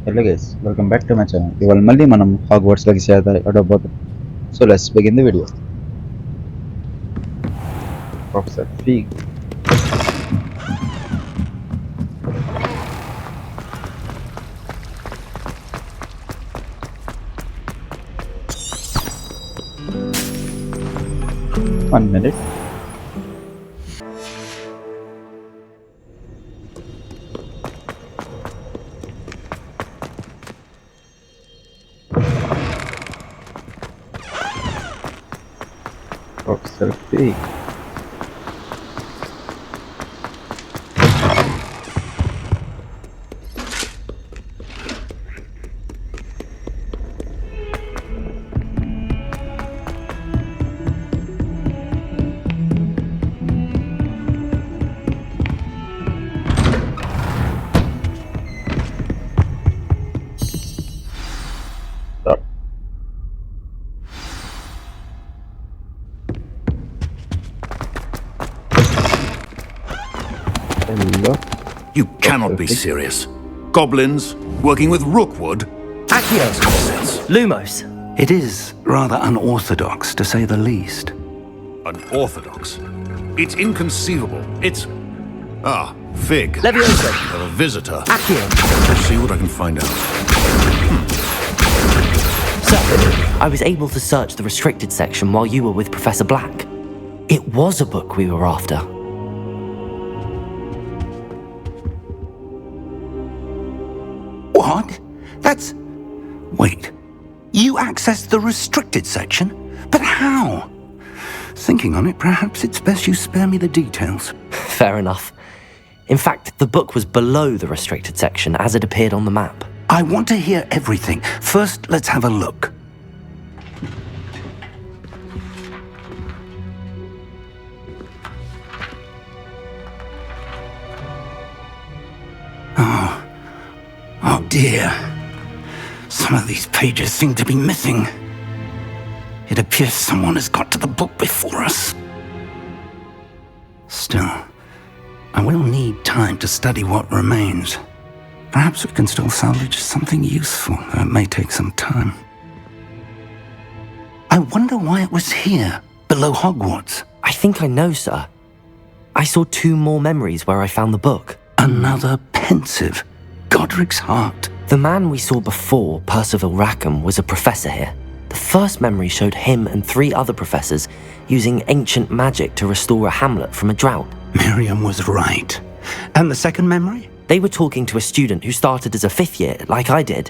Hello guys, welcome back to my channel. ఇవాళ మళ్ళీ మనం Hogwarts Legacy ఆడబోతున్నాం. So let's begin the video. Professor Fig. One minute. Professor Fig. Hello. You cannot be serious. Goblins working with rookwood? Accios, Lumos. It is rather unorthodox, to say the least. Unorthodox? It's inconceivable. It's... Fig. Leviosa. A visitor. Accios. Let's see what I can find out. Sir, I was able to search the restricted section while you were with Professor Black. It was a book we were after. What? That's... Wait. You accessed the restricted section? But how? Thinking on it, perhaps it's best you spare me the details. Fair enough. In fact, the book was below the restricted section as it appeared on the map. I want to hear everything. First, let's have a look. Oh dear. Some of these pages seem to be missing. It appears someone has got to the book before us. Still, I will need time to study what remains. Perhaps we can still salvage something useful, though it may take some time. I wonder why it was here, below Hogwarts. I think I know, sir. I saw 2 more memories where I found the book. Another pensive. Godric's heart. The man we saw before, Percival Rackham, was a professor here. The first memory showed him and 3 other professors using ancient magic to restore a hamlet from a drought. Miriam was right. And the second memory? They were talking to a student who started as a 5th year, like I did.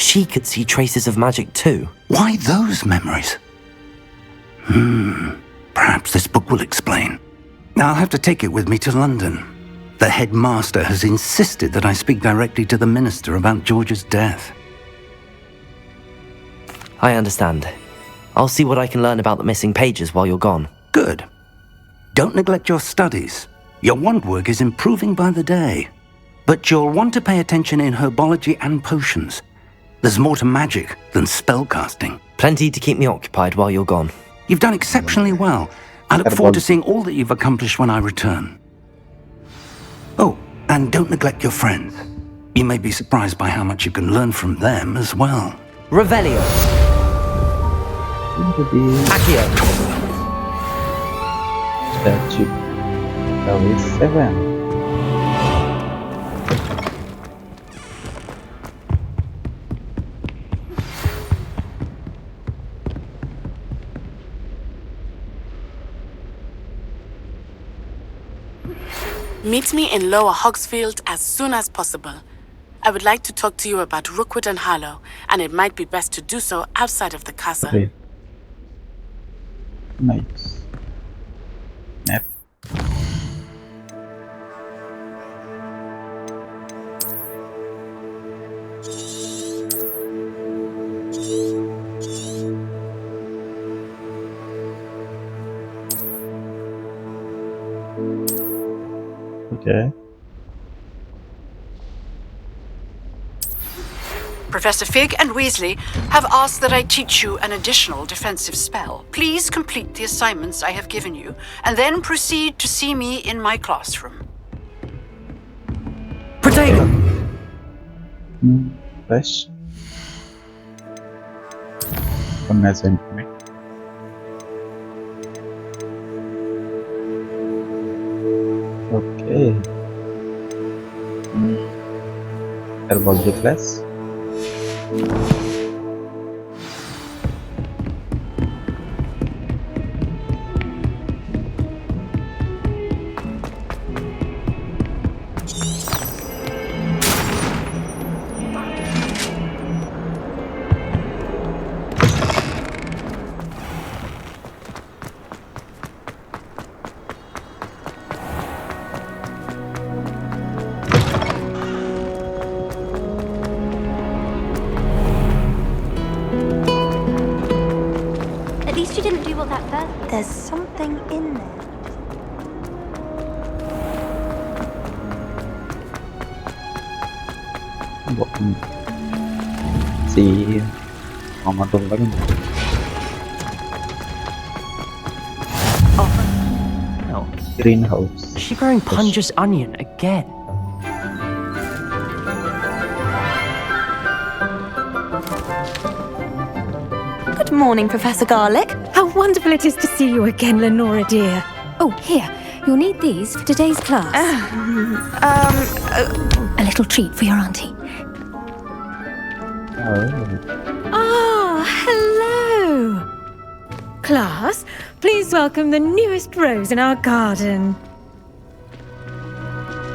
She could see traces of magic too. Why those memories? Perhaps this book will explain. I'll have to take it with me to London. The headmaster has insisted that I speak directly to the minister about George's death. I understand. I'll see what I can learn about the missing pages while you're gone. Good. Don't neglect your studies. Your wand work is improving by the day. But you'll want to pay attention in herbology and potions. There's more to magic than spellcasting. Plenty to keep me occupied while you're gone. You've done exceptionally well. I look forward to seeing all that you've accomplished when I return. Oh, and don't neglect your friends. You may be surprised by how much you can learn from them as well. Revelio. Accio. Statue. Level 7. Meet me in Lower Hogsfield as soon as possible. I would like to talk to you about Rookwood and Harlow, and it might be best to do so outside of the castle. Okay. Nice. Map. Okay. Professor Fig and Weasley have asked that I teach you an additional defensive spell. Please complete the assignments I have given you, and then proceed to see me in my classroom. Protego! Fresh. One assignment. Okay. Herbology class. At least you didn't do what that first. There's something in there. See, Mama don't like him. No. Greenhouse. Is she growing Punja's onion again? Good morning, Professor Garlic. How wonderful it is to see you again, Lenora dear. Oh, here, you'll need these for today's class. A little treat for your auntie. Oh. Hello! Class, please welcome the newest rose in our garden.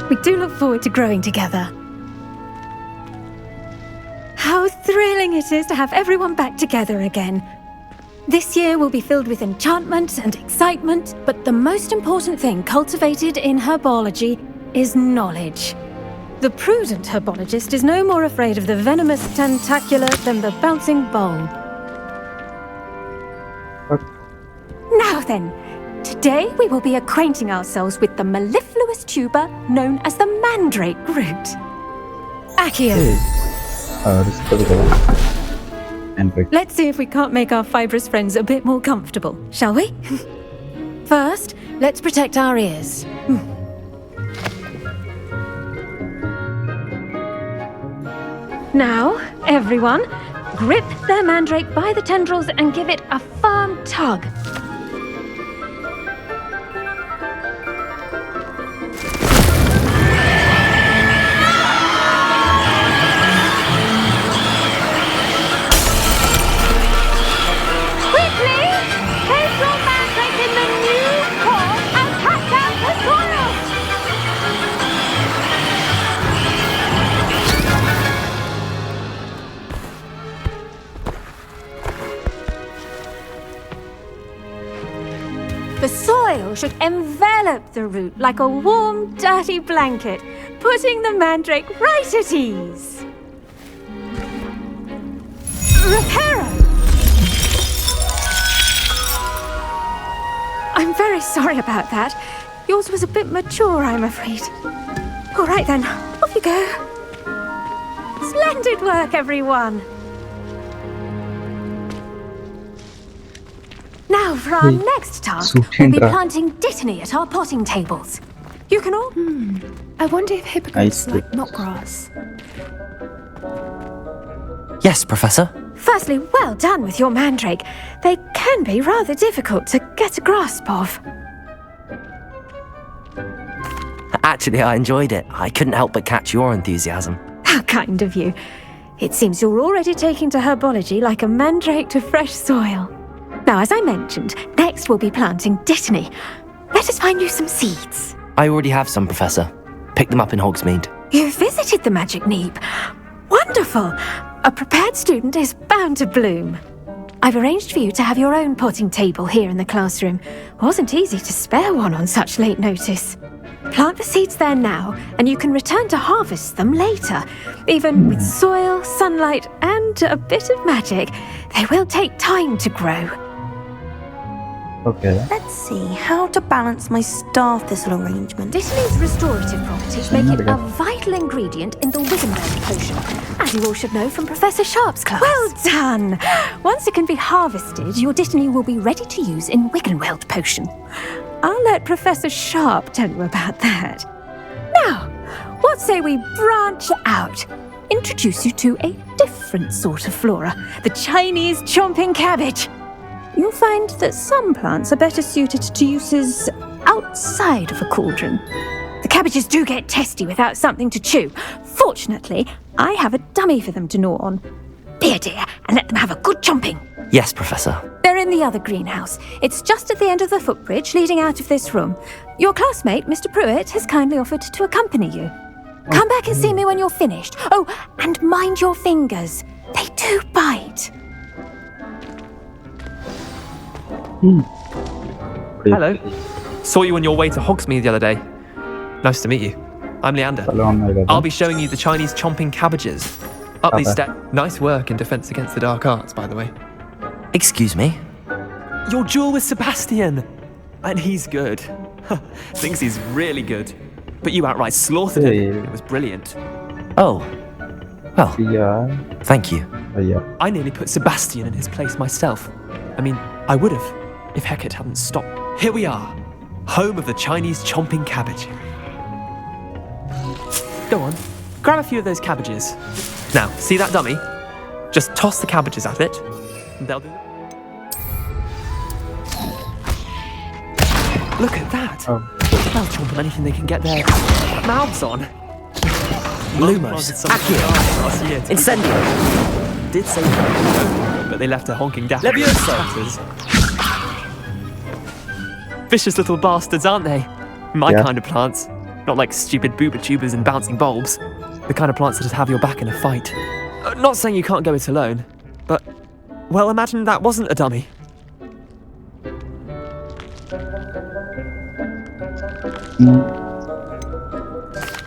We do look forward to growing together. How thrilling it is to have everyone back together again. This year will be filled with enchantment and excitement, but the most important thing cultivated in herbology is knowledge. The prudent herbologist is no more afraid of the venomous tentacular than the bouncing bulb. What? Now then, today we will be acquainting ourselves with the mellifluous tuber known as the mandrake root. Accio. This is the one. And break. Let's see if we can't make our fibrous friends a bit more comfortable, shall we? First, let's protect our ears. Now, everyone, grip their mandrake by the tendrils and give it a firm tug. Quickly, place your mandrake in the new pot and cut down the soil. The soil should envelop the root like a warm, dirty blanket, putting the mandrake right at ease. Reparo! I'm very sorry about that. Yours was a bit mature, I'm afraid. All right then, off you go. Splendid work, everyone. Now for our next task, we'll be planting dittany at our potting tables. You can all... I wonder if hippogriffs I see. like knotgrass. Yes, Professor. Firstly, well done with your mandrake. They can be rather difficult to get a grasp of. Actually, I enjoyed it. I couldn't help but catch your enthusiasm. How kind of you. It seems you're already taking to herbology like a mandrake to fresh soil. Now, as I mentioned, next we'll be planting dittany. Let us find you some seeds. I already have some, Professor. Picked them up in Hogsmeade. You visited the Magic Neep. Wonderful! A prepared student is bound to bloom. I've arranged for you to have your own potting table here in the classroom. Wasn't easy to spare one on such late notice. Plant the seeds there now, and you can return to harvest them later. Even with soil, sunlight, and a bit of magic, they will take time to grow. Okay. Let's see how to balance my star thistle arrangement. Dittany's restorative properties make it a vital ingredient in the Wizardry potion, as you all should know from Professor Sharp's class. Well done! Once it can be harvested, your dittany will be ready to use in Wiggenweld potion. I'll let Professor Sharp tell you about that. Now, what say we branch out? introduce you to a different sort of flora, the Chinese chomping cabbage. You'll find that some plants are better suited to uses outside of a cauldron. The cabbages do get testy without something to chew. Fortunately, I have a dummy for them to gnaw on. Be a dear and let them have a good chomping. Yes, Professor. They're in the other greenhouse. It's just at the end of the footbridge leading out of this room. Your classmate, Mr. Pruitt, has kindly offered to accompany you. Come back and see me when you're finished. Oh, and mind your fingers. They do bite. Hello. Saw you on your way to Hogsmeade the other day. Nice to meet you. I'm Leander. I'll be showing you the Chinese chomping cabbages. Up these steps. Nice work in Defense Against the Dark Arts, by the way. Excuse me? Your duel with Sebastian! And he's good. Thinks he's really good. But you outright slaughtered him. It was brilliant. Oh. Well, Yeah. thank you. Yeah. I nearly put Sebastian in his place myself. I mean, I would have, if Hecate hadn't stopped. Here we are, home of the Chinese chomping cabbage. Go on, grab a few of those cabbages. Now, see that dummy? Just toss the cabbages at it. And they'll do. Look at that. They'll chomp on anything they can get their mouths on. Lumos, Accio, Incendio. Did say that, but they left a honking daft. Levioso. Vicious little bastards, aren't they? My Yeah. kind of plants. Not like stupid booba tubers and bouncing bulbs. The kind of plants that just have your back in a fight. Not saying you can't go it alone, but, well, imagine that wasn't a dummy.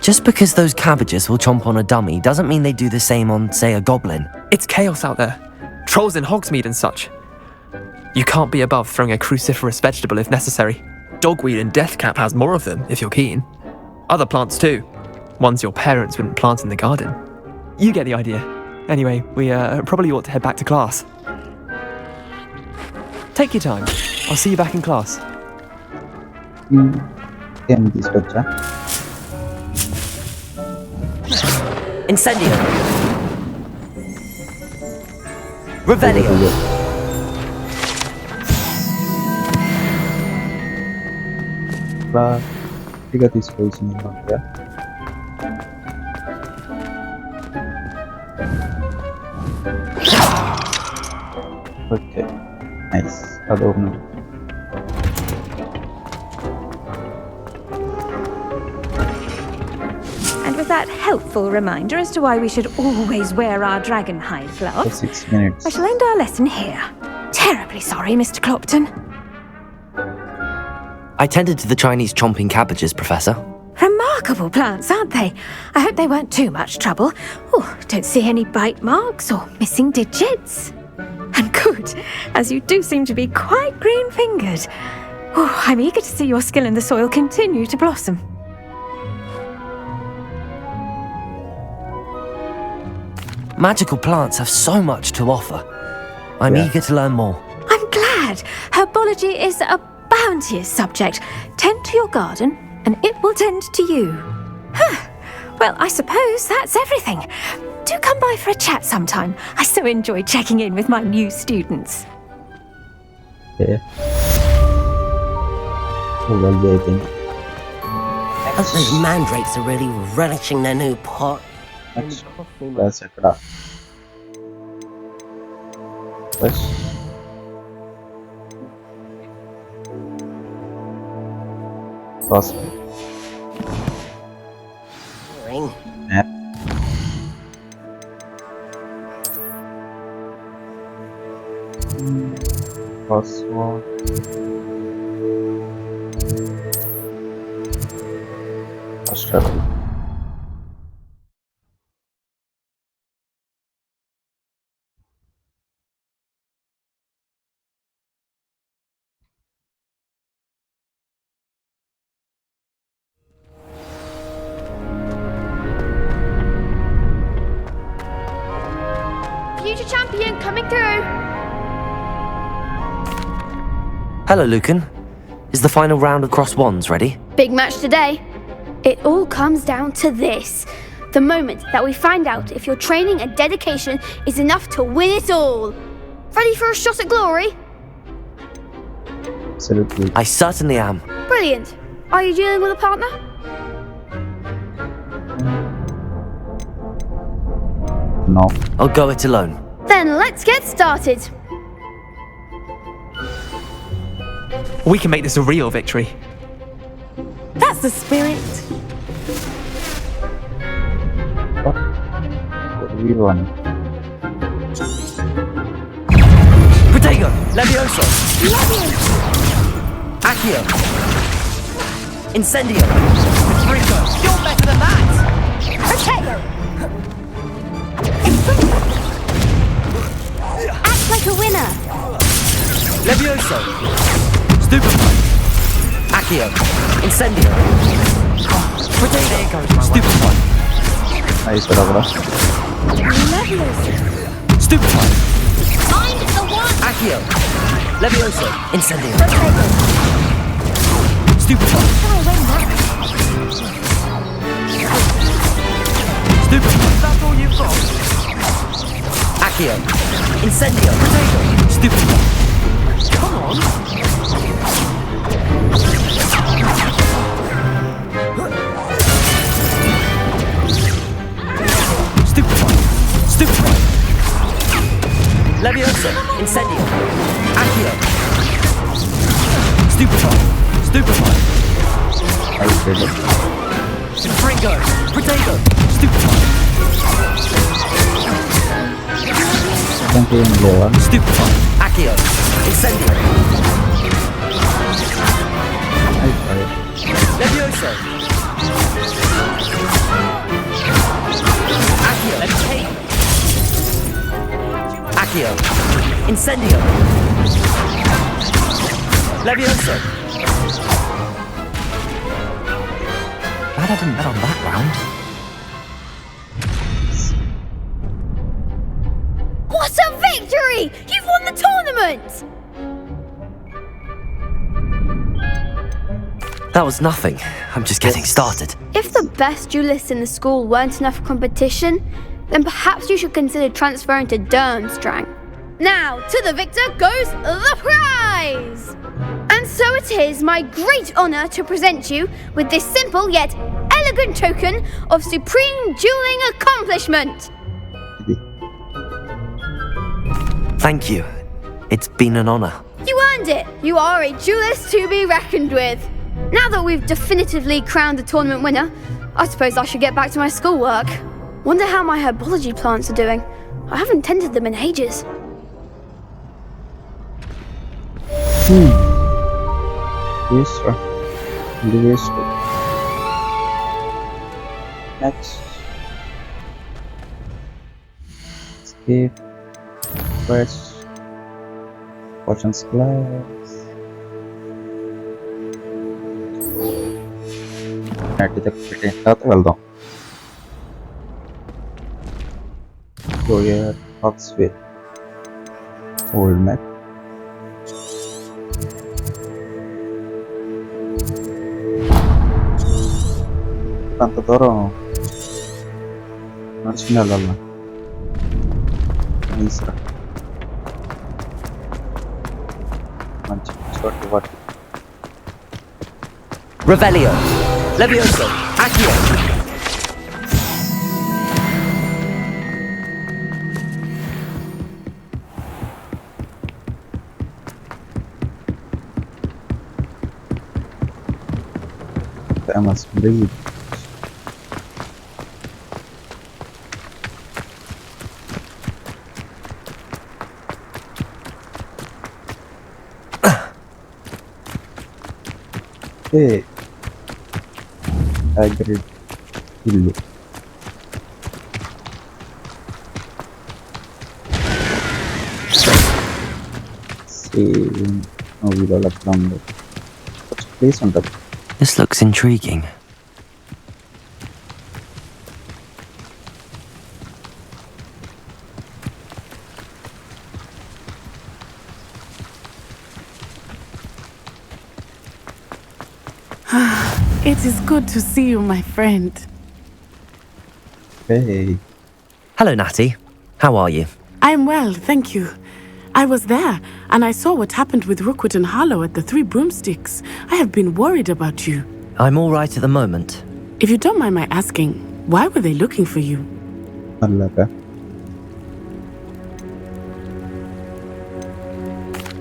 Just because those cabbages will chomp on a dummy doesn't mean they do the same on, say, a goblin. It's chaos out there. Trolls in Hogsmeade and such. You can't be above throwing a cruciferous vegetable if necessary. Dogweed and deathcap has more of them, if you're keen. Other plants too. Ones your parents wouldn't plant in the garden. You get the idea. Anyway, we probably ought to head back to class. Take your time. I'll see you back in class. ఏం తీసుకొచ్చా Incendio. Revelio. ఇక తీసుకోవాల్సింది okay okay nice అది open And with that helpful reminder as to why we should always wear our dragon hide for gloves, 6 minutes I shall end our lesson here. Terribly sorry, Mr. Clopton. I tended to the Chinese chomping cabbages, Professor. Remarkable plants, aren't they? I hope they weren't too much trouble. Oh, don't see any bite marks or missing digits. And good, as you do seem to be quite green-fingered. Oh, I'm eager to see your skill in the soil continue to blossom. Magical plants have so much to offer. I'm eager to learn more. I'm glad. Herbology is a bounteous subject. Tend to your garden, and it will tend to you. Huh. Well, I suppose that's everything. Do come by for a chat sometime. I so enjoy checking in with my new students. okay well yeah, I think As those mandrakes are really relishing their new pot. next class ఎక్కడ bus class Ring. map password Australia Future champion coming through. Hello, Lucan. Is the final round of Cross Wands ready? Big match today. It all comes down to this. The moment that we find out if your training and dedication is enough to win it all. Ready for a shot at glory? Absolutely. I certainly am. Brilliant. Are you dealing with a partner? No. I'll go it alone. Then let's get started. We can make this a real victory. That's the spirit. What do we want? Protego! Levioso! Accio! Incendio! Ringo! You're better than that! Protego! Act like a winner. Levioso! Stupefy! Accio! Incendio! Protego! Stupefy! Ahí se logra. Stupefy! I'm the one. Accio! Levioso! Incendio! Stupefy! Stupefy! That's all you've got? Accio! Incendio! Stupefy! Come on! Stupefy! Stupefy! Levioso! Incendio! Accio! Stupefy! Stupefy! Ahí se logra. Fringo! Protego! Stupefy! Están pidiendo global. Stupefy! Accio! Incendio! Ahí está. Levioso! Accio! Accio! Incendio! Levioso! Glad I didn't bet on that round. What a victory! You've won the tournament! That was nothing. I'm just getting started. If the best duelists in the school weren't enough competition, then perhaps you should consider transferring to Durmstrang. Now, to the victor goes the prize! And so it is my great honour to present you with this simple yet elegant token of supreme dueling accomplishment. Thank you. It's been an honor. You earned it! You are a duelist to be reckoned with. Now that we've definitively crowned the tournament winner, I suppose I should get back to my schoolwork. Wonder how my herbology plants are doing. I haven't tended them in ages. Yes, sir. Yes, sir. Next. Escape. Quest. Fortune's Glass. That's well done. Warrior, Oxford. Old map. Tanto toro నడుచుకుని వెళ్ళాలి ఈసరా మంచి చోటు వాటి Revelio! Levioso! Accio! famous breed. Hey, agreed. Illu. See, we will have done that. Place on that. This looks intriguing. It is good to see you, my friend. Hey. Hello, Natty. How are you? I'm well, thank you. I was there, and I saw what happened with Rookwood and Harlow at the Three Broomsticks. I have been worried about you. I'm all right at the moment. If you don't mind my asking, why were they looking for you?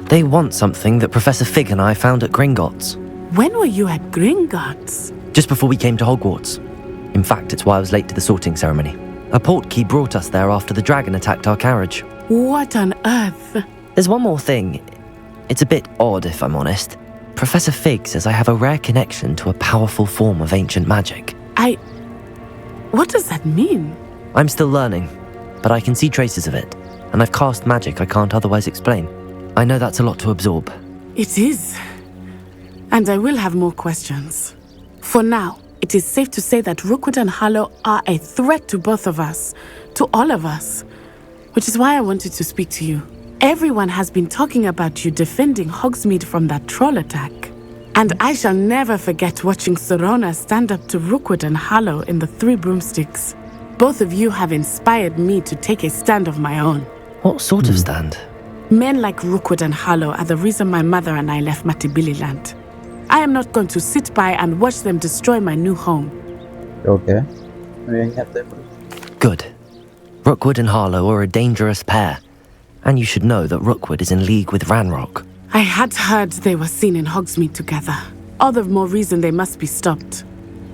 They want something that Professor Fig and I found at Gringotts. When were you at Gringotts? Just before we came to Hogwarts. In fact, it's why I was late to the sorting ceremony. A portkey brought us there after the dragon attacked our carriage. What on earth? There's one more thing. It's a bit odd, if I'm honest. Professor Fig says I have a rare connection to a powerful form of ancient magic. What does that mean? I'm still learning, but I can see traces of it, and I've cast magic I can't otherwise explain. I know that's a lot to absorb. It is. And I will have more questions. For now, it is safe to say that Rookwood and Harlow are a threat to both of us, to all of us. Which is why I wanted to speak to you. Everyone has been talking about you defending Hogsmeade from that troll attack. And I shall never forget watching Serona stand up to Rookwood and Harlow in the Three Broomsticks. Both of you have inspired me to take a stand of my own. What sort of stand? Men like Rookwood and Harlow are the reason my mother and I left Matibililand. I am not going to sit by and watch them destroy my new home. Okay. Good. Rookwood and Harlow are a dangerous pair. And you should know that Rookwood is in league with Ranrock. I had heard they were seen in Hogsmeade together. All the more reason they must be stopped.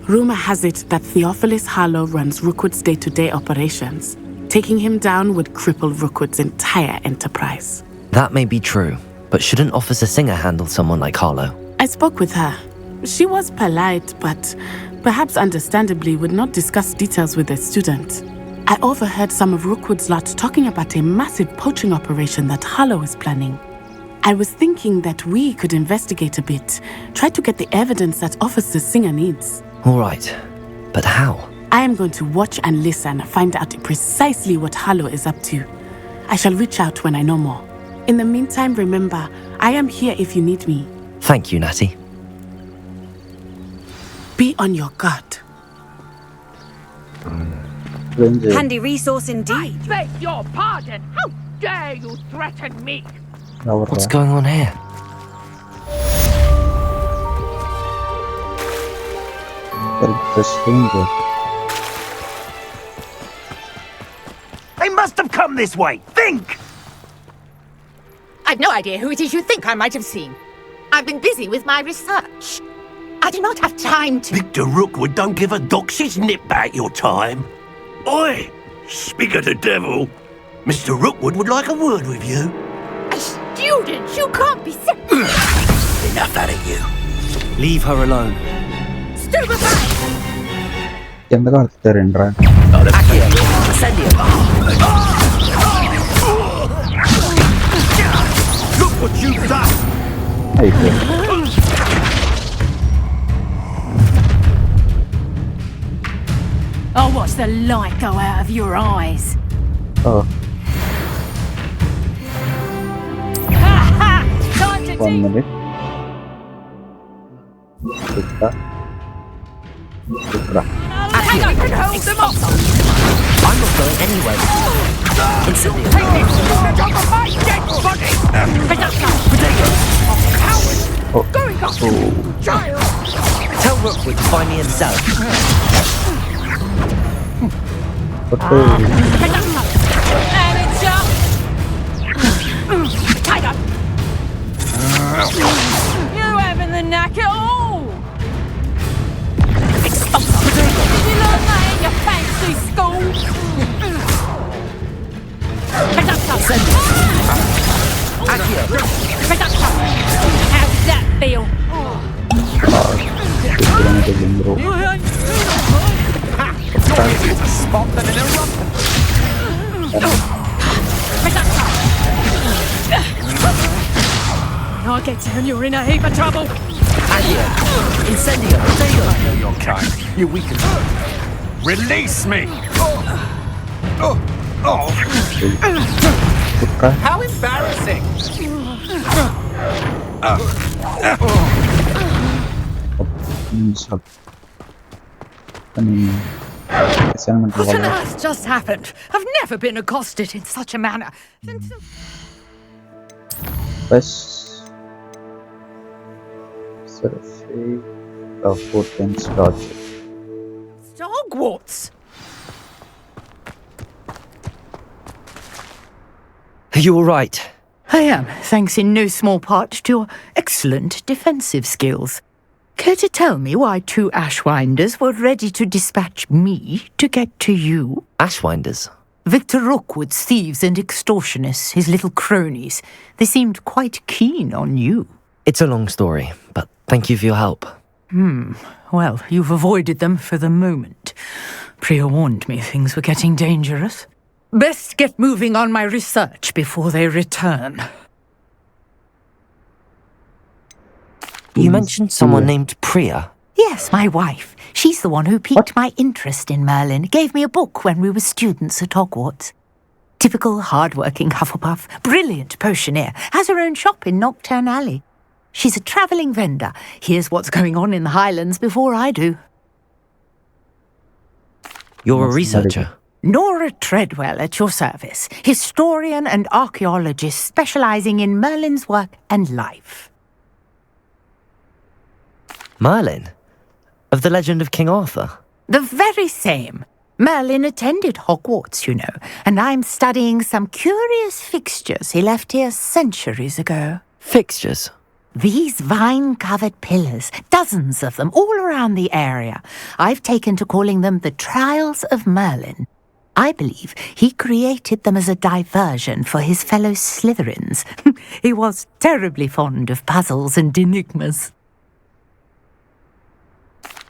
Rumor has it that Theophilus Harlow runs Rookwood's day-to-day operations. Taking him down would cripple Rookwood's entire enterprise. That may be true, but shouldn't Officer Singer handle someone like Harlow? I spoke with her. She was polite, but perhaps understandably would not discuss details with a student. I overheard some of Rookwood's lot talking about a massive poaching operation that Harlow is planning. I was thinking that we could investigate a bit, try to get the evidence that Officer Singer needs. All right, but how? I am going to watch and listen, find out precisely what Harlow is up to. I shall reach out when I know more. In the meantime, remember, I am here if you need me. Thank you, Natty. Be on your guard. Handy resource indeed. I beg your pardon. How dare you threaten me? What's going on here? They must have come this way. Think! I've no idea who it is you think I might have seen. I've been busy with my research. I do not have time to... Victor Rookwood don't give a doxy's nip back your time. Oi! Speak of the devil. Mr. Rookwood would like a word with you. A student? You can't be sick. Enough out of you. Leave her alone. Stupefy! Look what you've done! I'll watch the light go out of your eyes. Oh. Time to 1 minute. hang on, can hold them off. I'm not going anywhere with you. Incendio. Take this student off of my dead body! Potato. Coward! Going up! Child! Tell Rookwood to find me himself. And it's up! Tied up! You having the knack at all? Did you learn that in your fancy school? How does that feel? It's a spot than an eruption. I'll get you and you're in a heap of trouble. Incendio. I know your kind. You weaken. Release me! How embarrassing! Assignment What on wall. earth just happened? I've never been accosted in such a manner. First, Seraphy of Portland's Dodge. Hogwarts! Are you alright? I am, thanks in no small part to your excellent defensive skills. Care to tell me why 2 Ashwinders were ready to dispatch me to get to you? Ashwinders? Victor Rookwood's thieves and extortionists, his little cronies. They seemed quite keen on you. It's a long story, but thank you for your help. Well, you've avoided them for the moment. Priya warned me things were getting dangerous. Best get moving on my research before they return. You mentioned someone named Priya. Yes, my wife. She's the one who piqued my interest in Merlin. Gave me a book when we were students at Hogwarts. Typical hard-working Hufflepuff, brilliant potioneer, has her own shop in Nocturne Alley. She's a travelling vendor. Hears what's going on in the Highlands before I do. You're a researcher. Nora Treadwell at your service, historian and archaeologist specialising in Merlin's work and life. Merlin? Of the legend of King Arthur? The very same. Merlin attended Hogwarts, you know, and I'm studying some curious fixtures he left here centuries ago. Fixtures? These vine-covered pillars, dozens of them, all around the area. I've taken to calling them the Trials of Merlin. I believe he created them as a diversion for his fellow Slytherins. He was terribly fond of puzzles and enigmas.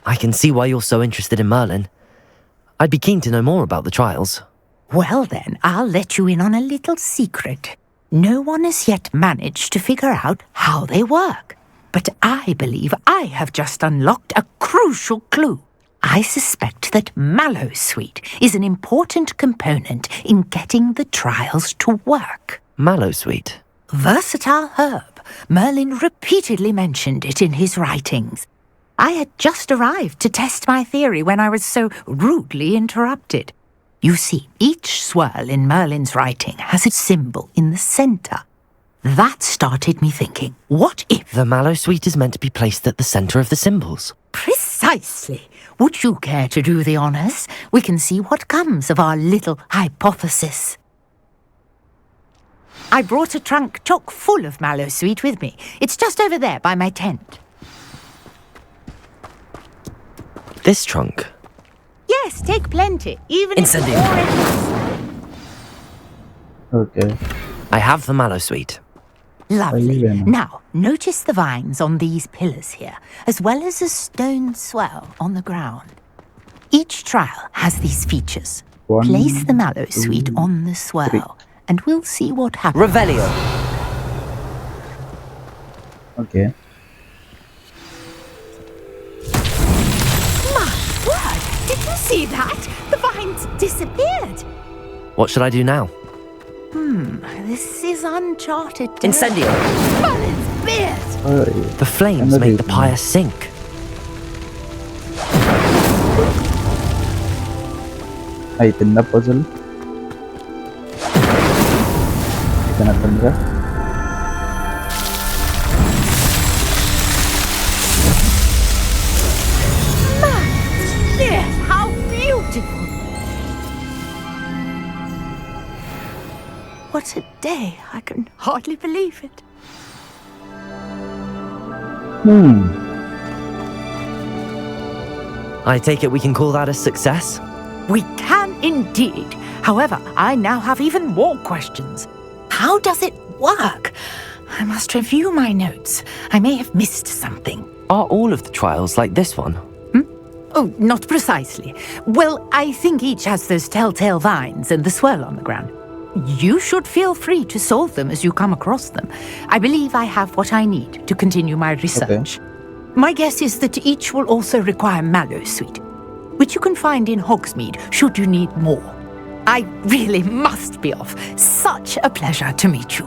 I can see why you're so interested in Merlin. I'd be keen to know more about the trials. Well then, I'll let you in on a little secret. No one has yet managed to figure out how they work. But I believe I have just unlocked a crucial clue. I suspect that Mallowsweet is an important component in getting the trials to work. Mallowsweet? Versatile herb. Merlin repeatedly mentioned it in his writings. I had just arrived to test my theory when I was so rudely interrupted. You see, each swirl in Merlin's writing has a symbol in the centre. That started me thinking, what if... The Mallowsweet is meant to be placed at the centre of the symbols. Precisely. Would you care to do the honours? We can see what comes of our little hypothesis. I brought a trunk chock full of Mallowsweet with me. It's just over there by my tent. This trunk? Yes, take plenty, even Incendio. Okay. I have the Mallowsweet. Lovely. Now, notice the vines on these pillars here, as well as a stone swell on the ground. Each trial has these features. Place the Mallowsweet on the swell, and we'll see what happens. Revelio. Okay. My word! Did you see that? The vines disappeared. What should I do now? This is uncharted territory. Incendio. Merlin's beard! The flames made the pyre sink. I think the puzzle. Yes, how beautiful! What a day! I can hardly believe it. I take it we can call that a success? We can indeed. However, I now have even more questions. How does it work? I must review my notes. I may have missed something. Are all of the trials like this one? Oh, not precisely. Well, I think each has those telltale vines and the swirl on the ground. You should feel free to solve them as you come across them. I believe I have what I need to continue my research. My guess is that each will also require Mallowsweet, which you can find in Hogsmeade should you need more. I really must be off. Such a pleasure to meet you.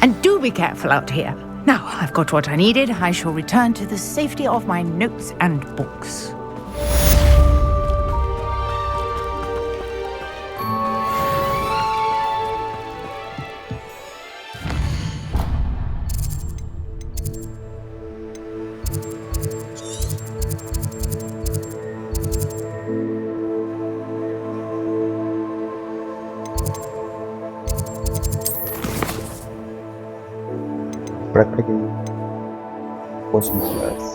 And do be careful out here. Now I've got what I needed. I shall return to the safety of my notes and books. ఇప్పుడెక్కడికి potions class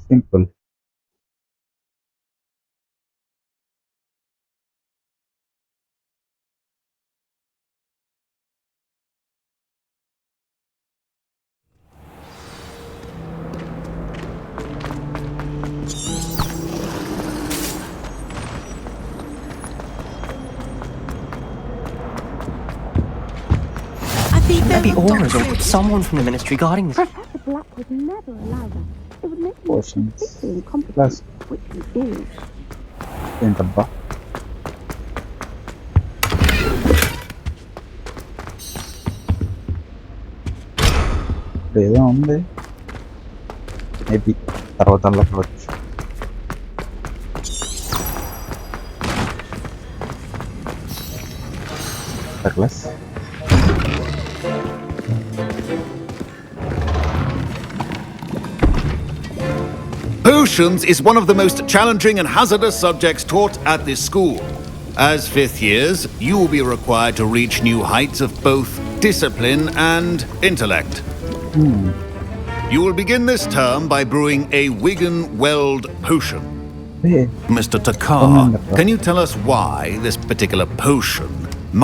simple Maybe auras or someone from the ministry guarding this. Professor Black would never allow that. It would make me potions particularly class complicated, which we do. ఏంటబ్బా ఏదో ఉంది maybe తర్వాత అల్లవచ్చు class Potions is one of the most challenging and hazardous subjects taught at this school. As fifth years, you will be required to reach new heights of both discipline and intellect. You will begin this term by brewing a wield potion. Mr. Takar, can you tell us why this particular potion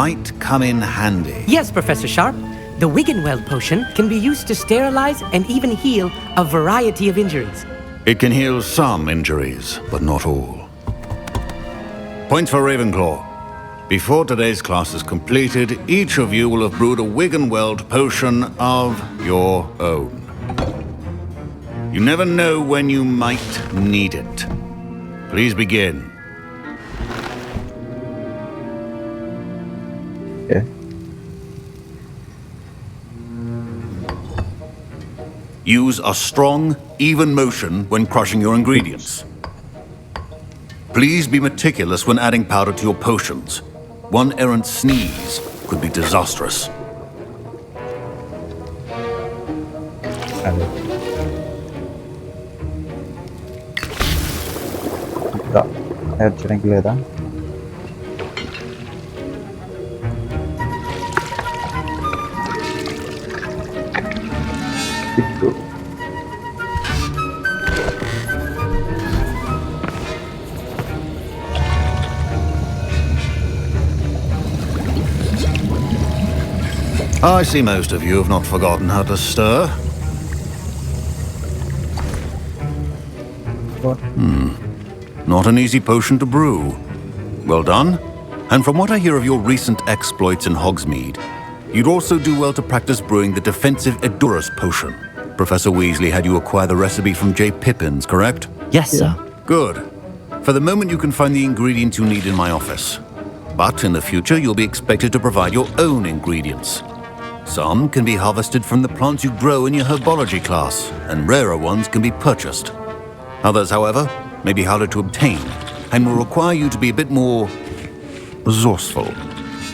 might come in handy? Yes, Professor Sharp. The Wiggenweld potion can be used to sterilize and even heal a variety of injuries. It can heal some injuries, but not all. Points for Ravenclaw. Before today's class is completed, each of you will have brewed a Wiggenweld potion of your own. You never know when you might need it. Please begin. Okay. Use a strong, even motion when crushing your ingredients. Please be meticulous when adding powder to your potions. One errant sneeze could be disastrous. Add చేయడానికి లేదా I see most of you have not forgotten how to stir. Not an easy potion to brew. Well done. And from what I hear of your recent exploits in Hogsmeade, you'd also do well to practice brewing the defensive Edurus potion. Professor Weasley had you acquire the recipe from J. Pippins, correct? Yes, sir. Good. For the moment, you can find the ingredients you need in my office. But in the future, you'll be expected to provide your own ingredients. Some can be harvested from the plants you grow in your herbology class, and rarer ones can be purchased. Others, however, may be harder to obtain, and will require you to be a bit more resourceful.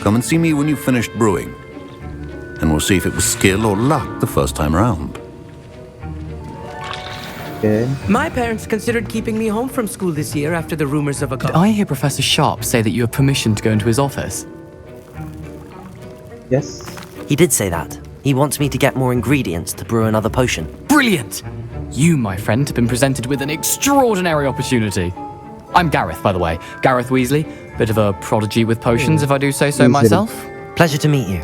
Come and see me when you've finished brewing, and we'll see if it was skill or luck the first time round. Okay. My parents considered keeping me home from school this year after the rumors of a... Did I hear Professor Sharp say that you have permission to go into his office? Yes. He did say that. He wants me to get more ingredients to brew another potion. Brilliant! You, my friend, have been presented with an extraordinary opportunity. I'm Gareth, by the way. Gareth Weasley. Bit of a prodigy with potions, if I do say so myself. Pleasure to meet you.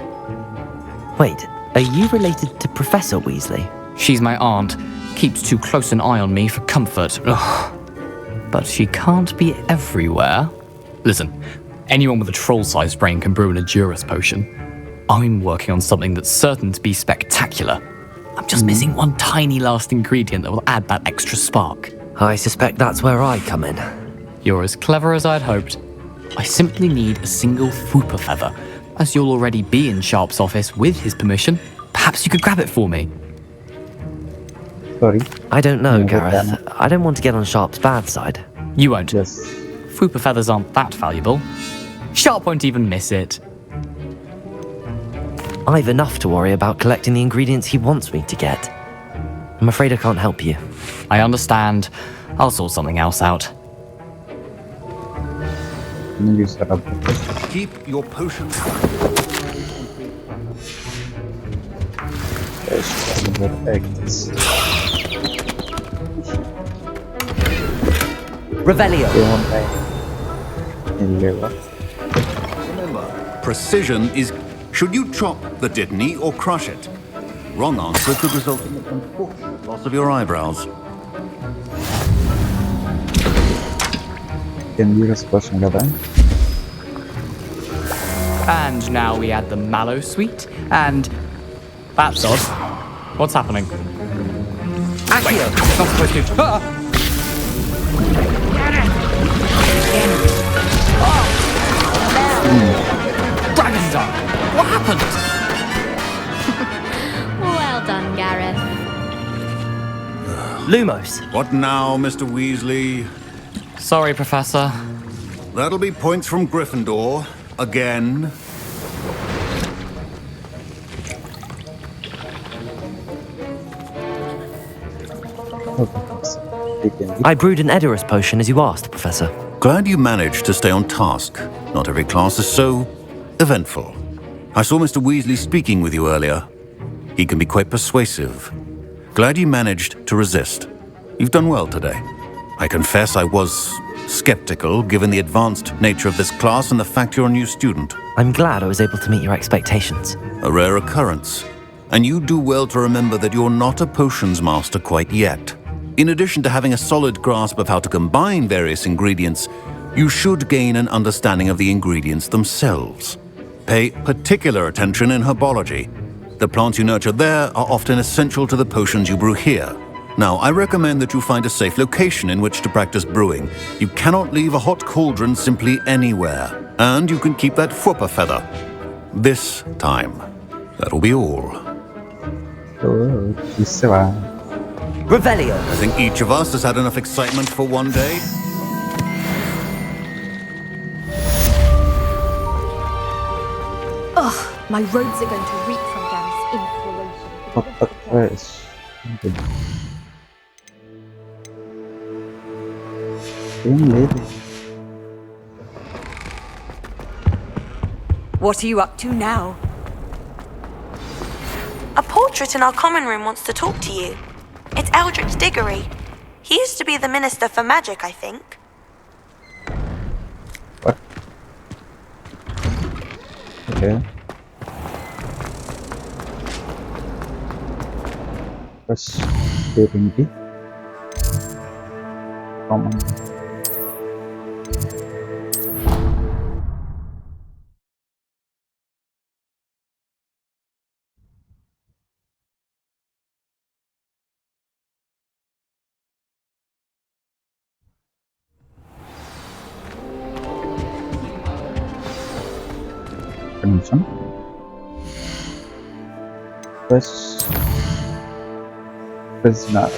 Wait, are you related to Professor Weasley? She's my aunt. Keeps too close an eye on me for comfort. Ugh. But she can't be everywhere. Listen, anyone with a troll-sized brain can brew an Edurus potion. I'm working on something that's certain to be spectacular. I'm just missing one tiny last ingredient that will add that extra spark. I suspect that's where I come in. You're as clever as I'd hoped. I simply need a single Fooper feather. As you'll already be in Sharp's office with his permission, perhaps you could grab it for me. Sorry. I don't know, Gareth. I don't want to get on Sharp's bad side. You won't. Yes. Fooper feathers aren't that valuable. Sharp won't even miss it. I've enough to worry about collecting the ingredients he wants me to get. I'm afraid I can't help you. I understand. I'll sort something else out. Keep your potions. Revelio. Remember, precision is... Should you chop the Dittany or crush it? Wrong answer could result in the unfortunate loss of your eyebrows. Can you just question that? And now we add the mallow sweet, and... That's odd. What's happening? Accio! Not supposed to... Ah! Dragon's What happened? Well done, Gareth. Lumos. What now, Mr. Weasley? Sorry, Professor. That'll be points from Gryffindor. Again. I brewed an Edorus potion as you asked, Professor. Glad you managed to stay on task. Not every class is so eventful. I saw Mr. Weasley speaking with you earlier. He can be quite persuasive. Glad you managed to resist. You've done well today. I confess I was skeptical, given the advanced nature of this class and the fact you're a new student. I'm glad I was able to meet your expectations. A rare occurrence. And you do well to remember that you're not a potions master quite yet. In addition to having a solid grasp of how to combine various ingredients, you should gain an understanding of the ingredients themselves. Pay particular attention in herbology. The plants you nurture there are often essential to the potions you brew here. Now, I recommend that you find a safe location in which to practice brewing. You cannot leave a hot cauldron simply anywhere. And you can keep that whooper feather. This time. That'll be all. Revelio. I think each of us has had enough excitement for one day. Ugh, my robes are going to reek from Gareth's influence. What are you up to now? A portrait in our common room wants to talk to you. It's Eldritch Diggory. He used to be the Minister for Magic, I think. What? Okay. First, certainty. Common. Connection. Prisoner.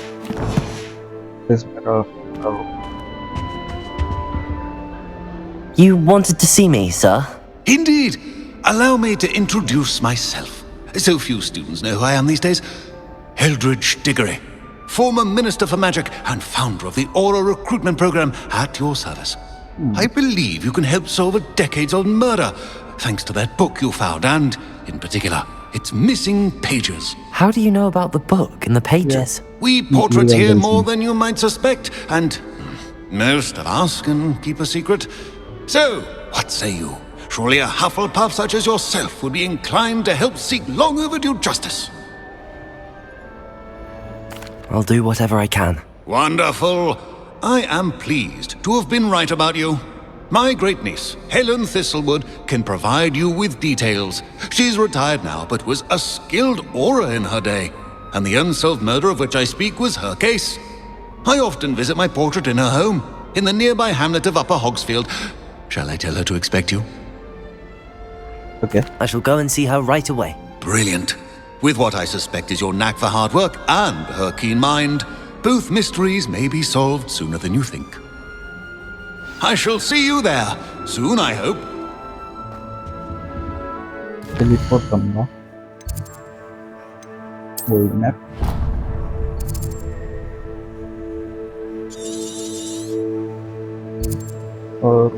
You wanted to see me, sir? Indeed. Allow me to introduce myself. So few students know who I am these days. Eldritch Diggory, former Minister for Magic and founder of the Aura Recruitment Program, at your service. I believe you can help solve a decades-old murder, thanks to that book you found, and, in particular, its missing pages. How do you know about the book and the pages? We portraits here more than you might suspect, and most of us can keep a secret. So, what say you? Surely a hufflepuff such as yourself would be inclined to help seek long overdue justice. I'll do whatever I can. Wonderful. I am pleased to have been right about you. My great-niece, Helen Thistlewood, can provide you with details. She's retired now, but was a skilled aura in her day. And the unsolved murder of which I speak was her case. I often visit my portrait in her home, in the nearby hamlet of Upper Hogsfield. Shall I tell her to expect you? Okay. I shall go and see her right away. Brilliant. With what I suspect is your knack for hard work and her keen mind, both mysteries may be solved sooner than you think. I shall see you there, soon I hope. Teleport them, no? Old map. Or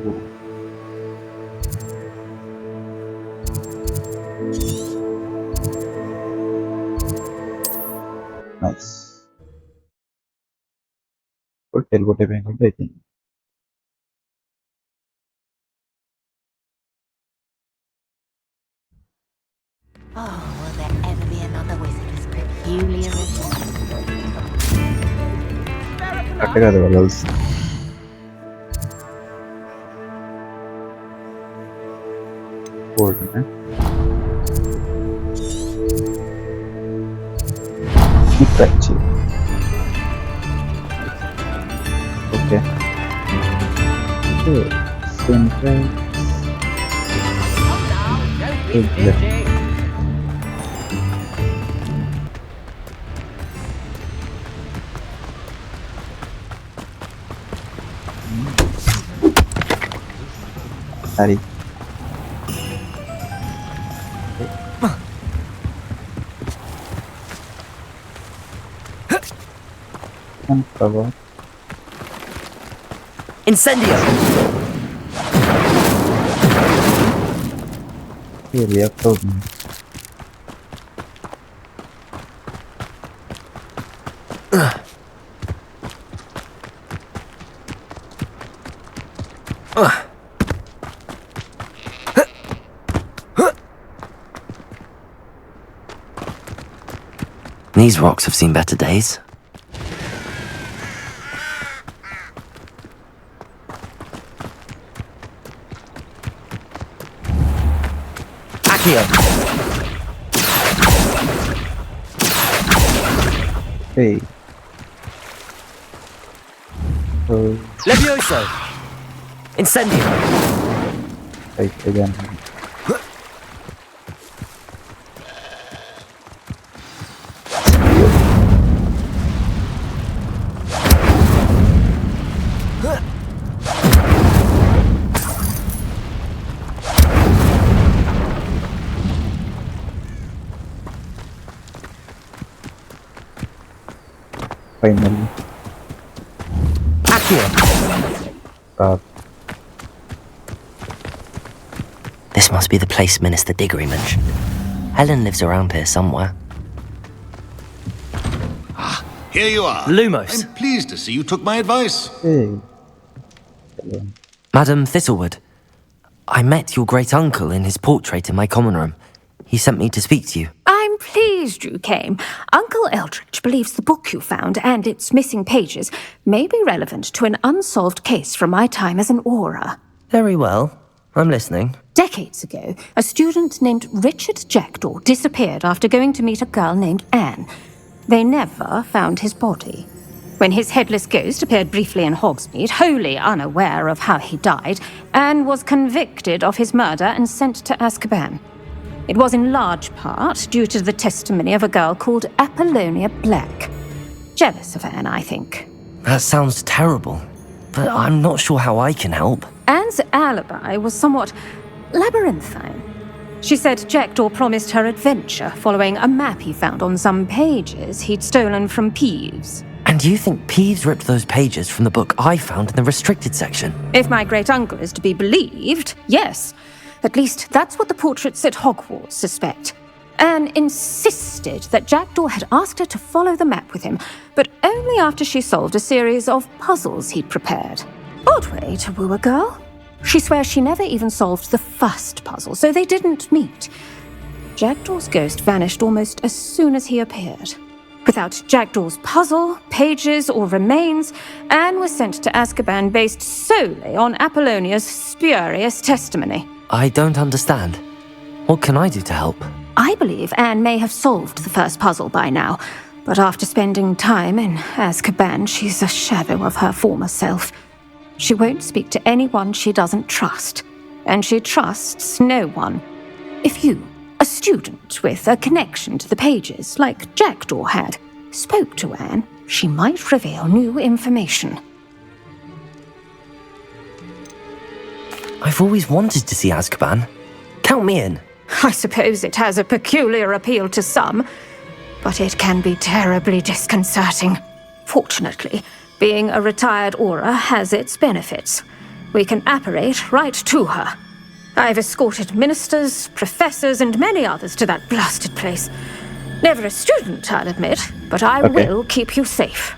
nice. Good Telugu typing, I think. Oh, will there ever be another wizard as peculiar as you? కరెక్ట్గా అది వెళ్ళాల్సి old Witchcraft. Okay. Syntax. Harry. Cover. Incendio! Here we have problem. These rocks have seen better days. Hey. Levioso! Incendio! Right, again. Finally. This must be the place Minister Diggory mentioned. Helen lives around here somewhere. Here you are. Lumos. I'm pleased to see you took my advice. Hey. Madam Thistlewood, I met your great-uncle in his portrait in my common room. He sent me to speak to you. I'm pleased you came. Uncle Eldridge believes the book you found and its missing pages may be relevant to an unsolved case from my time as an aura. Very well. I'm listening. Decades ago, a student named Richard Jackdaw disappeared after going to meet a girl named Anne. They never found his body. When his headless ghost appeared briefly in Hogsmeade, wholly unaware of how he died, Anne was convicted of his murder and sent to Azkaban. It was in large part due to the testimony of a girl called Apollonia Black. Jealous of Anne, I think. That sounds terrible, but I'm not sure how I can help. Anne's alibi was somewhat labyrinthine. She said Jackdaw promised her adventure following a map he found on some pages he'd stolen from Peeves. And you think Peeves ripped those pages from the book I found in the restricted section? If my great-uncle is to be believed, yes. At least that's what the portraits at Hogwarts suspect. Anne insisted that Jackdaw had asked her to follow the map with him, but only after she solved a series of puzzles he'd prepared. Odd way to woo a girl. She swears she never even solved the first puzzle, so they didn't meet. Jackdaw's ghost vanished almost as soon as he appeared. Without Jackdaw's puzzle, pages, or remains, Anne was sent to Azkaban based solely on Apollonia's spurious testimony. I don't understand. What can I do to help? I believe Anne may have solved the first puzzle by now, but after spending time in Azkaban, she's a shadow of her former self. She won't speak to anyone she doesn't trust, and she trusts no one. If you, a student with a connection to the pages, like Jackdaw had, spoke to Anne, she might reveal new information. I've always wanted to see Azkaban. Count me in. I suppose it has a peculiar appeal to some. but it can be terribly disconcerting. Fortunately, being a retired Aura has its benefits. We can apparate right to her. I've escorted ministers, professors, and many others to that blasted place. Never a student, I'll admit, but I will keep you safe.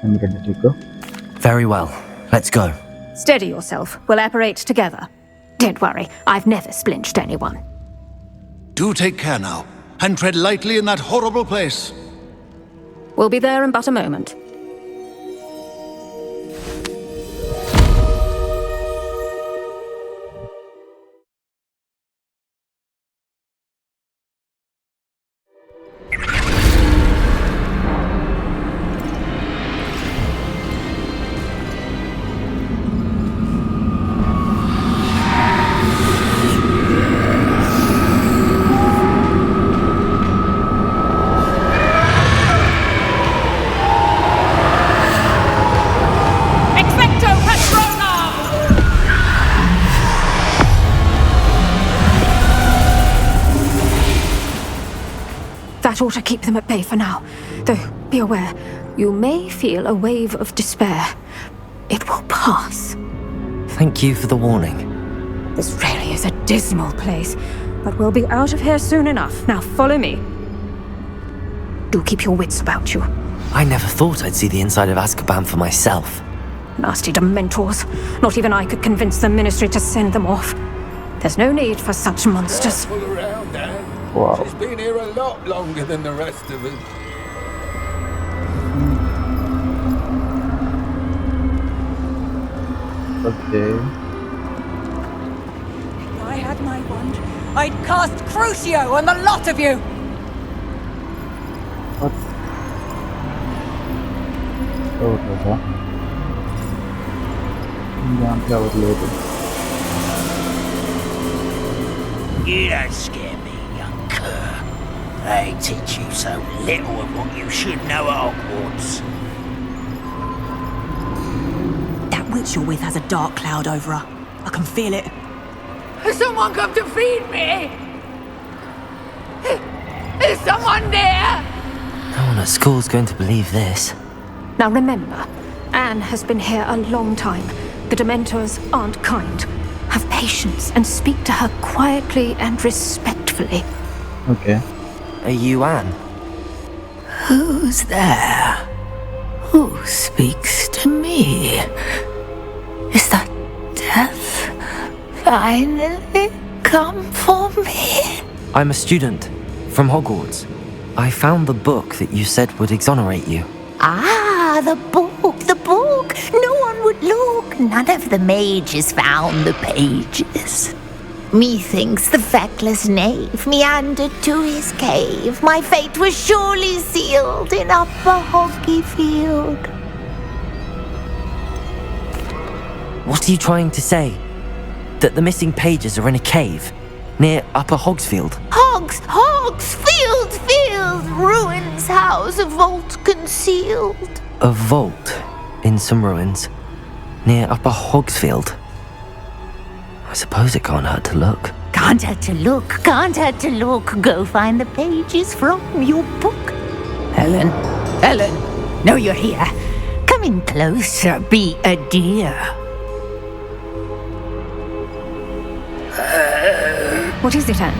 I'm ready to go. Very well. Let's go. Steady yourself. We'll apparate together. Don't worry, I've never splinched anyone. Do take care now, and tread lightly in that horrible place. We'll be there in but a moment. That ought to keep them at bay for now. Though, be aware, you may feel a wave of despair. It will pass. Thank you for the warning. This really is a dismal place, but we'll be out of here soon enough. Now follow me. Do keep your wits about you. I never thought I'd see the inside of Azkaban for myself. Nasty Dementors. Not even I could convince the Ministry to send them off. There's no need for such monsters. Pull around, Dan. Wow. She's been here a lot longer than the rest of us. Okay. If I had my wand, I'd cast Crucio on the lot of you! What? Oh, okay. You don't scare me, young cur. They teach you so little of what you should know at Hogwarts. That witch you're with has a dark cloud over her. I can feel it. Has someone come to feed me? Is someone there? No one at school's going to believe this. Now remember, Anne has been here a long time. The Dementors aren't kind. Have patience and speak to her quietly and respectfully. Okay. Are you Anne? Who's there? Who speaks to me? Is that death finally come for me? I'm a student from Hogwarts. I found the book that you said would exonerate you. Ah, the book. No one would look. None of the mages found the pages. Methinks the feckless knave meandered to his cave. My fate was surely sealed in Upper Hoggyfield. What are you trying to say? That the missing pages are in a cave near Upper Hogsfield? Field, ruins house, a vault concealed. A vault in some ruins near Upper Hogsfield. I suppose it can't hurt to look. Can't hurt to look. Go find the pages from your book. Helen, know you're here. Come in closer, be a dear. What is it, Anne?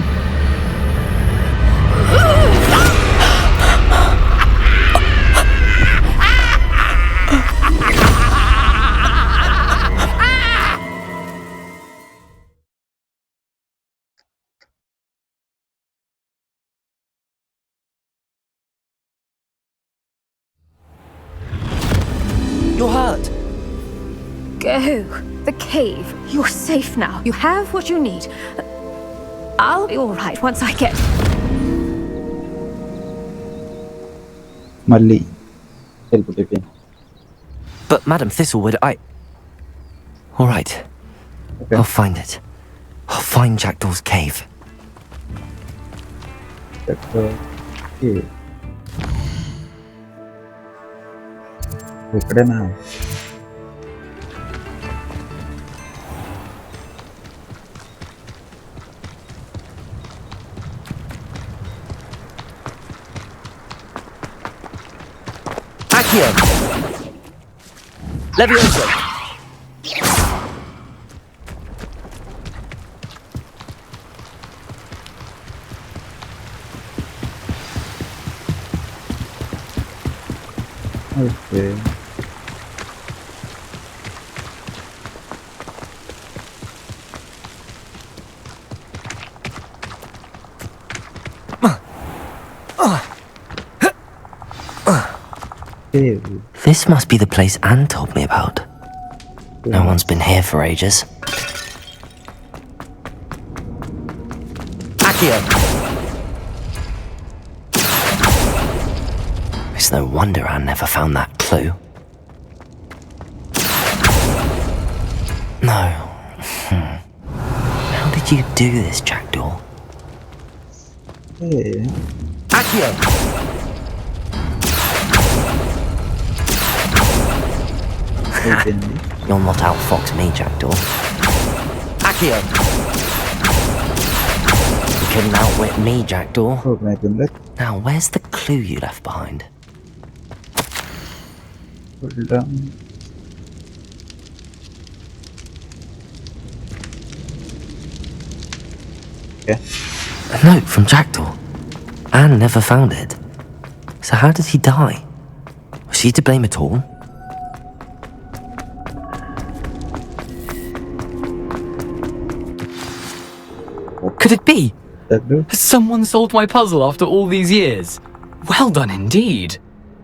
You're hurt. Go. The cave. You're safe now. You have what you need. I'll be all right once I get... Malli. Help. But Madam Thistlewood, all right. Okay. I'll find it. I'll find Jackdaw's cave. Jackdaw cave. ఎక్కడేనా Accio! Levioso! Okay. This must be the place Anne told me about. No one's been here for ages. Accio! It's no wonder Anne never found that clue. No. How did you do this, Jackdaw? Hey. Accio! You'll not outfox me, Jackdaw. Accio! You couldn't outwit me, Jackdaw. Now, where's the clue you left behind? Hold on. Okay. A note from Jackdaw. Anne never found it. So how did he die? Was she to blame at all? Could it be? Has someone solved my puzzle after all these years? Well done indeed.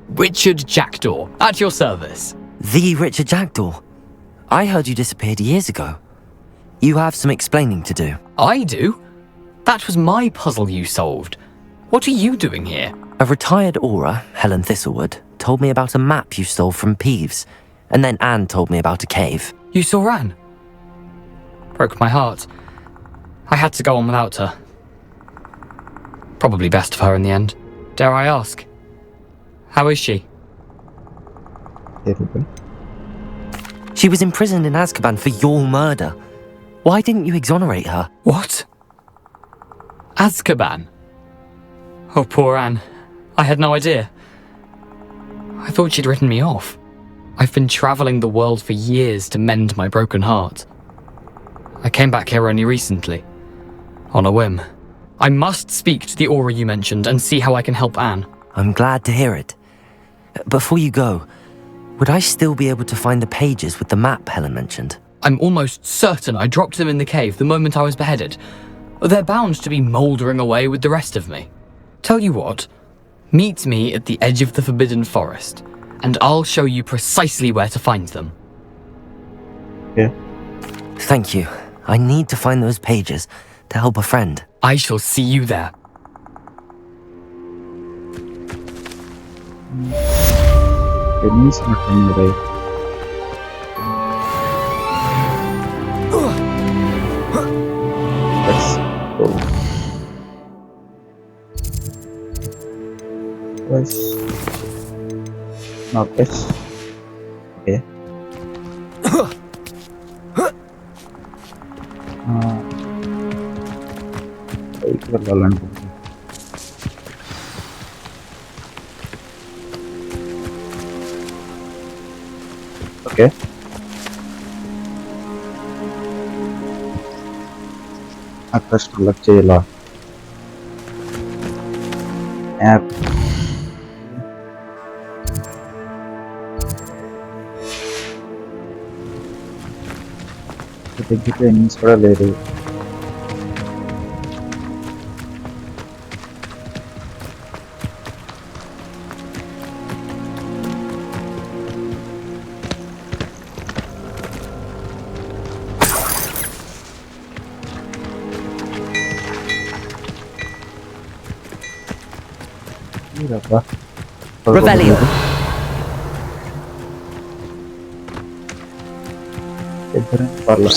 Richard Jackdaw, at your service. The Richard Jackdaw. I heard you disappeared years ago. You have some explaining to do. I do? That was my puzzle you solved. What are you doing here? A retired aura, Helen Thistlewood, told me about a map you stole from Peeves, and then Anne told me about a cave. You saw Anne? Broke my heart. I had to go on without her. Probably best of her in the end. Dare I ask? How is she? She was imprisoned in Azkaban for your murder. Why didn't you exonerate her? What? Azkaban? Oh, poor Anne. I had no idea. I thought she'd written me off. I've been travelling the world for years to mend my broken heart. I came back here only recently. On a whim. I must speak to the aura you mentioned and see how I can help Anne. I'm glad to hear it. Before you go, would I still be able to find the pages with the map Helen mentioned? I'm almost certain I dropped them in the cave the moment I was beheaded. They're bound to be mouldering away with the rest of me. Tell you what, meet me at the edge of the Forbidden Forest, and I'll show you precisely where to find them. Yeah. Thank you. I need to find those pages to help a friend. I shall see you there. Enemies are coming right. Let's go. West. Northwest. Okay. Okay. Atas kecil app kita ini sudah leru apa? Revelio. Parla.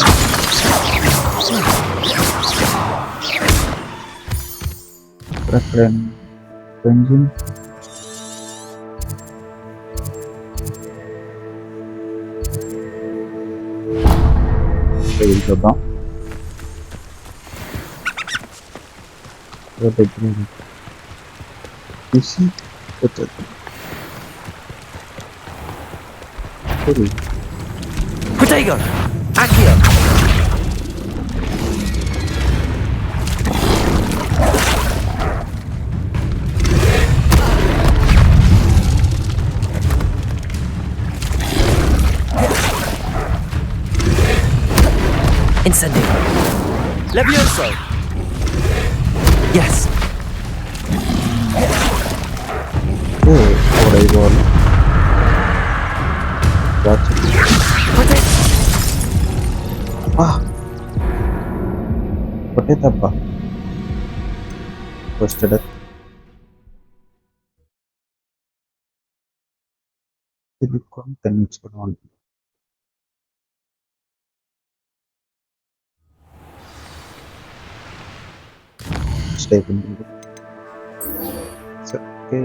Reference engine. Oke, coba. Coba. Isi betul. Protego! Accio! Incendio! Levioso! Yes! Por ahí gol. Potete Questo è ఇది కొంత నేర్చుకోవాలి. Stay in the so, okay.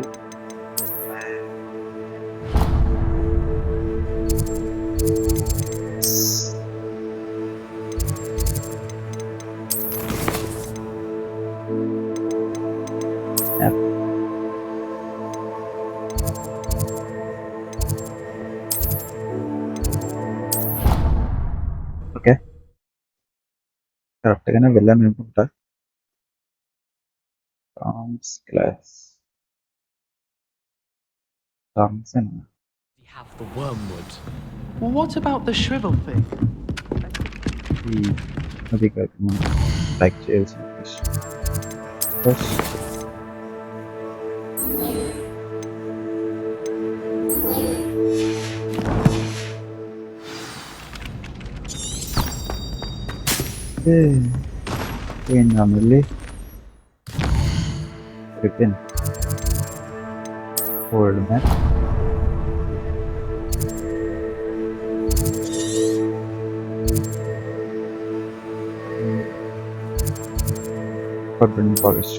Yep. Okay. కరెక్ట్గానే వెళ్ళాను అనుకుంటా. Class. We have the wormwood. Well, what about the shrivel thing? Maybe got more like jails and fish. Okay, normally. Again, forward map. Forbidden forest.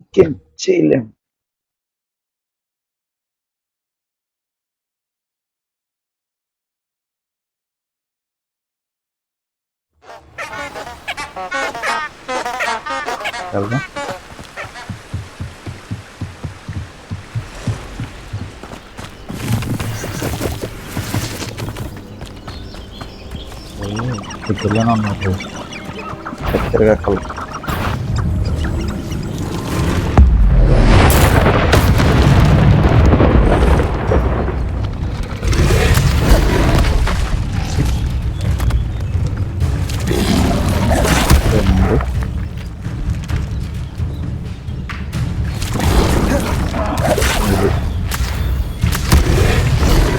You can chill him. Calma. Itulah nama tu. Tergak kau.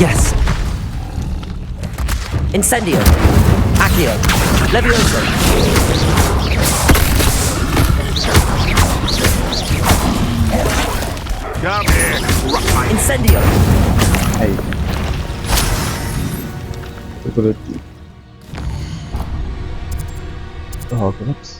Yes. Incendio. Accio. Levioso. Come here. Incendio. Hey. Hogwarts.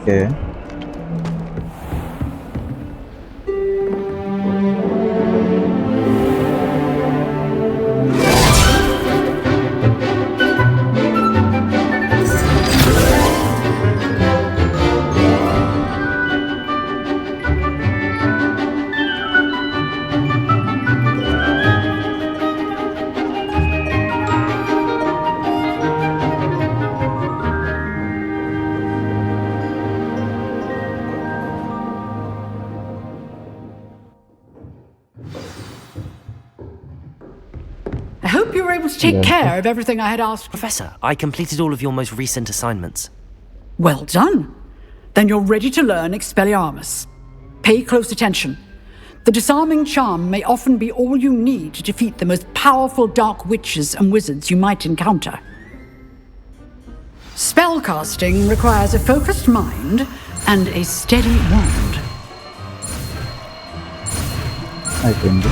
Okay. I hope you were able to take care of everything I had asked. Professor, I completed all of your most recent assignments. Well done. Then you're ready to learn Expelliarmus. Pay close attention. The disarming charm may often be all you need to defeat the most powerful dark witches and wizards you might encounter. Spellcasting requires a focused mind and a steady wand. I think.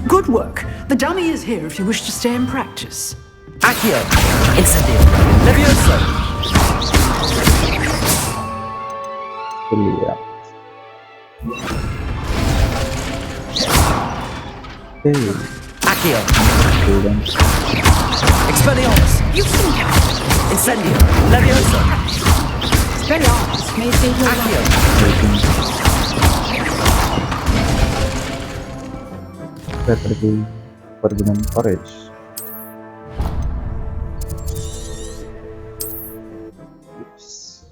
Good work. The dummy is here if you wish to stay and practice. Accio! Incendio! Levioso! Yeah. Okay. Accio! Students. Expelliarmus! You Incendio! Levioso! Expelliarmus may save your life. Pergi pergunung forage. Yes.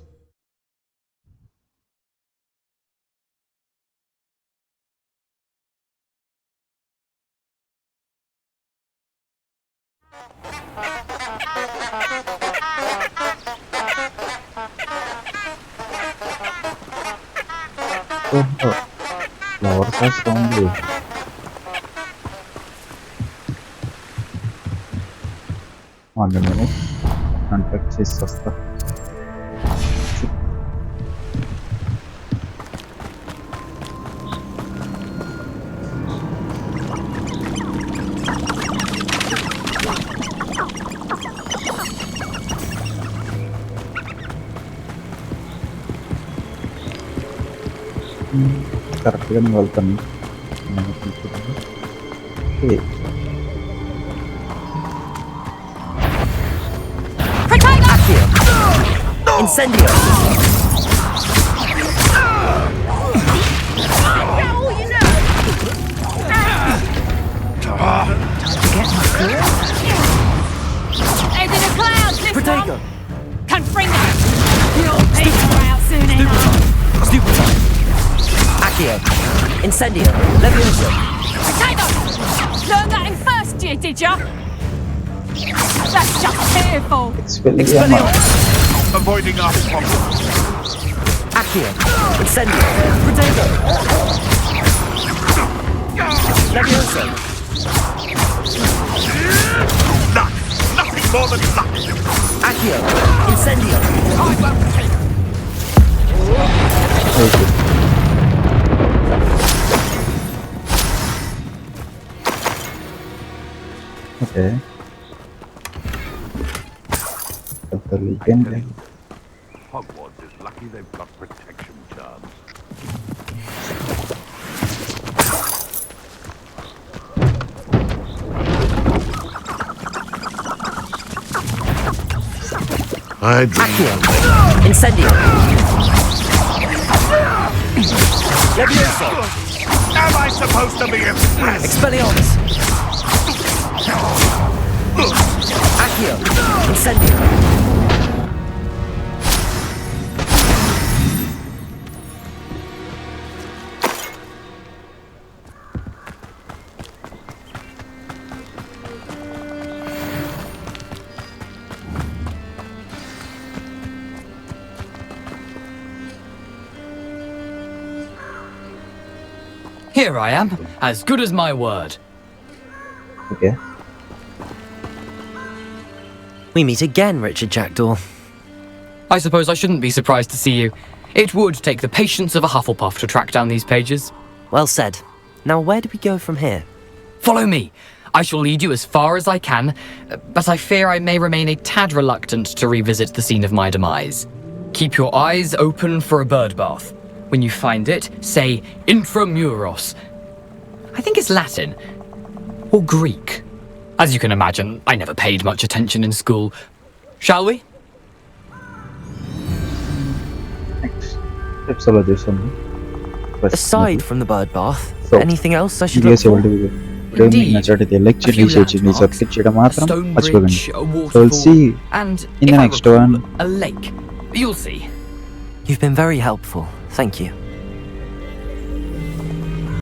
Oh, flower saya strong dulu. One minute. Contact is sasta. Karakter welcome. Okay. Accio! Incendio! Head in the clouds, this Protego! one. Can bring it. Your people are out soon enough. Stupid! Accio! Incendio! Levioso! Potato! Learned that in first year, did ya? That's just fearful. Expelliarmus. Avoiding us. Accio! Incendio! Protego! Levioso! Luck! Nothing more than luck! Accio! Incendio! Okay. Dr. Legend. Hogwarts is lucky they've got protection charms. I Accio! Incendio! Levioso! Am I supposed to be impressed? Expelliarmus! Accio! Incendio! Here I am, as good as my word. Okay. We meet again, Richard Jackdaw. I suppose I shouldn't be surprised to see you. It would take the patience of a Hufflepuff to track down these pages. Well said. Now where do we go from here? Follow me. I shall lead you as far as I can, but I fear I may remain a tad reluctant to revisit the scene of my demise. Keep your eyes open for a bird bath. When you find it, say intramuros. I think it's Latin. Or Greek. As you can imagine, I never paid much attention in school. Shall we? Aside from the bird bath, So, anything else I should look for? Indeed. So we'll see And in the if I next recall, one. a lake. You'll see. You've been very helpful. Thank you.